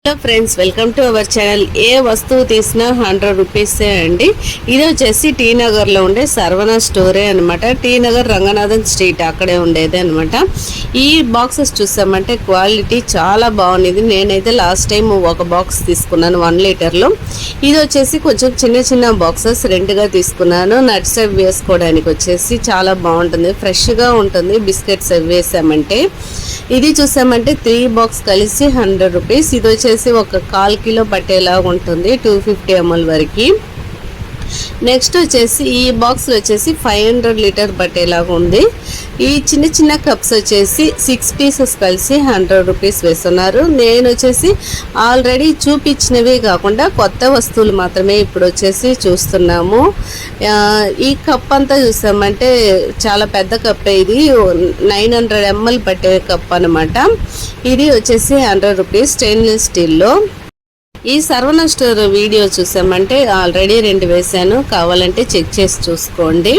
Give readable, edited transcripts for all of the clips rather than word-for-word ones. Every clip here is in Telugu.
Hello friends, welcome to our channel. ఏ వస్తువు తీసినా 100 రూపీసే అండి. ఇది వచ్చేసి టీ నగర్లో ఉండే సర్వణ స్టోరే అనమాట. టీ నగర్ రంగనాథన్ స్ట్రీట్ అక్కడే ఉండేది అనమాట. ఈ బాక్సెస్ చూసామంటే క్వాలిటీ చాలా బాగుంది. నేనైతే లాస్ట్ టైం ఒక బాక్స్ తీసుకున్నాను 1 లీటర్లో. ఇది వచ్చేసి కొంచెం చిన్న చిన్న బాక్సెస్ రెంట్గా తీసుకున్నాను. నట్స్ అవి వేసుకోవడానికి వచ్చేసి చాలా బాగుంటుంది, ఫ్రెష్గా ఉంటుంది. బిస్కెట్స్ అవి వేసామంటే ఇది చూసామంటే 3 బాక్స్ కలిసి 100 రూపీస్. ఇది వచ్చేసి ఒక 1/4 కిలో పట్టేలా ఉంటుంది, 250 ml వరకు. నెక్స్ట్ వచ్చేసి ఈ బాక్స్ వచ్చేసి 500 లీటర్ పట్టేలాగా ఉంది. ఈ చిన్న చిన్న కప్స్ వచ్చేసి 6 పీసెస్ కలిసి 100 రూపీస్ వేస్తున్నారు. నేను వచ్చేసి ఆల్రెడీ చూపించినవి కాకుండా కొత్త వస్తువులు మాత్రమే ఇప్పుడు వచ్చేసి చూస్తున్నాము. ఈ కప్ అంతా చూసామంటే చాలా పెద్ద కప్, ఇది 900 ml పట్టే కప్ అనమాట. ఇది వచ్చేసి 100 రూపీస్ స్టెయిన్లెస్ స్టీల్లో. ఈ సర్వణ స్టోర్ వీడియో చూసామంటే ఆల్రెడీ 2 వేసాను, కావాలంటే చెక్ చేసి చూసుకోండి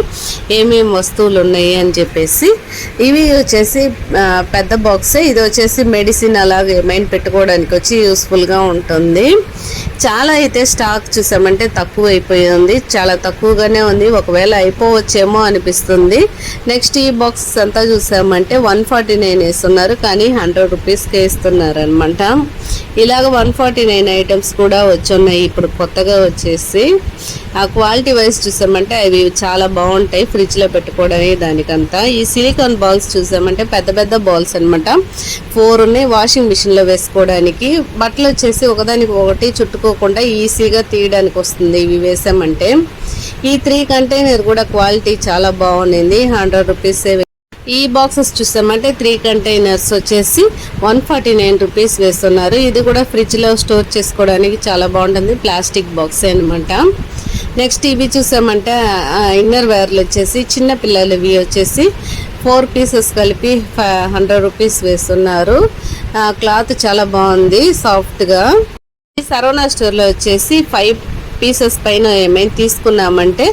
ఏమేమి వస్తువులు ఉన్నాయి అని చెప్పేసి. ఇవి వచ్చేసి పెద్ద బాక్సే. ఇది వచ్చేసి మెడిసిన్ అలాగే ఏమైనా పెట్టుకోవడానికి వచ్చి యూస్ఫుల్గా ఉంటుంది. చాలా అయితే స్టాక్ చూసామంటే తక్కువ అయిపోయింది, చాలా తక్కువగానే ఉంది. ఒకవేళ అయిపోవచ్చేమో అనిపిస్తుంది. నెక్స్ట్ ఈ బాక్స్ అంతా చూసామంటే 149 వేస్తున్నారు, కానీ 100 రూపీస్కే ఇస్తున్నారు అనమాట. ఇలాగ 149 ఐటమ్స్ కూడా వచ్చున్నాయి ఇప్పుడు కొత్తగా వచ్చేసి. ఆ క్వాలిటీ వైజ్ చూసామంటే అవి చాలా బాగుంటాయి ఫ్రిడ్జ్లో పెట్టుకోవడమే దానికంతా. ఈ సిలికాన్ బాల్స్ చూసామంటే పెద్ద పెద్ద బాల్స్ అనమాట, 4 ఉన్నాయి. వాషింగ్ మిషన్లో వేసుకోవడానికి. బట్టలు వచ్చేసి ఒకదానికి ఒకటి చుట్టుకోకుండా ఈజీగా తీయడానికి వస్తుంది ఇవి వేసామంటే. ఈ 3 కంటైనర్ కూడా క్వాలిటీ చాలా బాగుంది, 100 రూపీసే. ఈ బాక్సెస్ చూసామంటే 3 కంటైనర్స్ వచ్చేసి 149 రూపీస్ వేస్తున్నారు. ఇది కూడా ఫ్రిడ్జ్లో స్టోర్ చేసుకోవడానికి చాలా బాగుంటుంది, ప్లాస్టిక్ బాక్సే అనమాట. నెక్స్ట్ ఇవి చూసామంటే ఇన్నర్ వేర్లు వచ్చేసి చిన్న పిల్లలవి వచ్చేసి 4 పీసెస్ కలిపి 100 రూపీస్ వేస్తున్నారు. క్లాత్ చాలా బాగుంది, సాఫ్ట్గా. ఈ సర్వణ స్టోర్లో వచ్చేసి 5 పీసెస్ పైన ఏమైనా తీసుకున్నామంటే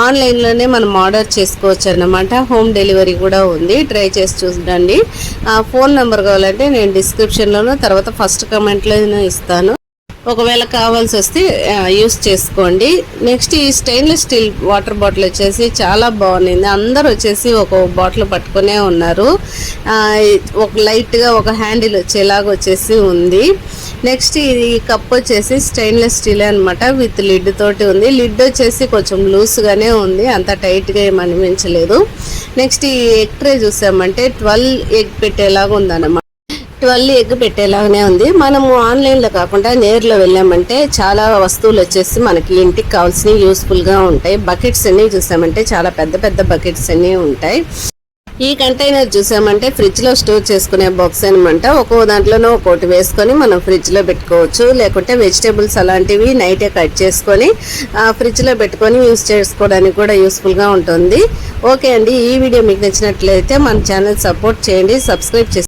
ఆన్లైన్లోనే మనం ఆర్డర్ చేసుకోవచ్చు అన్నమాట. హోమ్ డెలివరీ కూడా ఉంది, ట్రై చేసి చూడండి. ఫోన్ నెంబర్ కావాలంటే నేను డిస్క్రిప్షన్లోనూ తర్వాత ఫస్ట్ కమెంట్లోనూ ఇస్తాను, ఒకవేళ కావాల్సి వస్తే యూస్ చేసుకోండి. నెక్స్ట్ ఈ స్టెయిన్లెస్ స్టీల్ వాటర్ బాటిల్ వచ్చేసి చాలా బాగుంది. అందరూ వచ్చేసి ఒక బాటిల్ పట్టుకునే ఉన్నారు. ఒక లైట్గా ఒక హ్యాండిల్ వచ్చేలాగా వచ్చేసి ఉంది. నెక్స్ట్ ఈ కప్ వచ్చేసి స్టెయిన్లెస్ స్టీల్ అనమాట, విత్ లిడ్ తోటి ఉంది. లిడ్ వచ్చేసి కొంచెం లూజ్గానే ఉంది, అంత టైట్గా ఏమి అనిపించలేదు. నెక్స్ట్ ఈ ఎగ్ ట్రే చూసామంటే 12 ఎగ్ పెట్టేలాగా ఉందన్నమాట. 12 ఎగ్ పెట్టేలాగానే ఉంది. మనము ఆన్లైన్లో కాకుండా నేరులో వెళ్ళామంటే చాలా వస్తువులు వచ్చేసి మనకి ఇంటికి కావాల్సినవి యూస్ఫుల్గా ఉంటాయి. బకెట్స్ అన్నీ చూసామంటే చాలా పెద్ద పెద్ద బకెట్స్ అన్నీ ఉంటాయి. ఈ కంటైనర్ చూసామంటే ఫ్రిడ్జ్లో స్టోర్ చేసుకునే బాక్స్ అనమాట. ఒక్కో దాంట్లోనో ఒక్కోటి వేసుకొని మనం ఫ్రిడ్జ్లో పెట్టుకోవచ్చు, లేకుంటే వెజిటేబుల్స్ అలాంటివి నైటే కట్ చేసుకొని ఫ్రిడ్జ్లో పెట్టుకొని యూస్ చేసుకోవడానికి కూడా యూస్ఫుల్గా ఉంటుంది. ఓకే అండి, ఈ వీడియో మీకు నచ్చినట్లయితే మన ఛానల్ సపోర్ట్ చేయండి, సబ్స్క్రైబ్ చేసి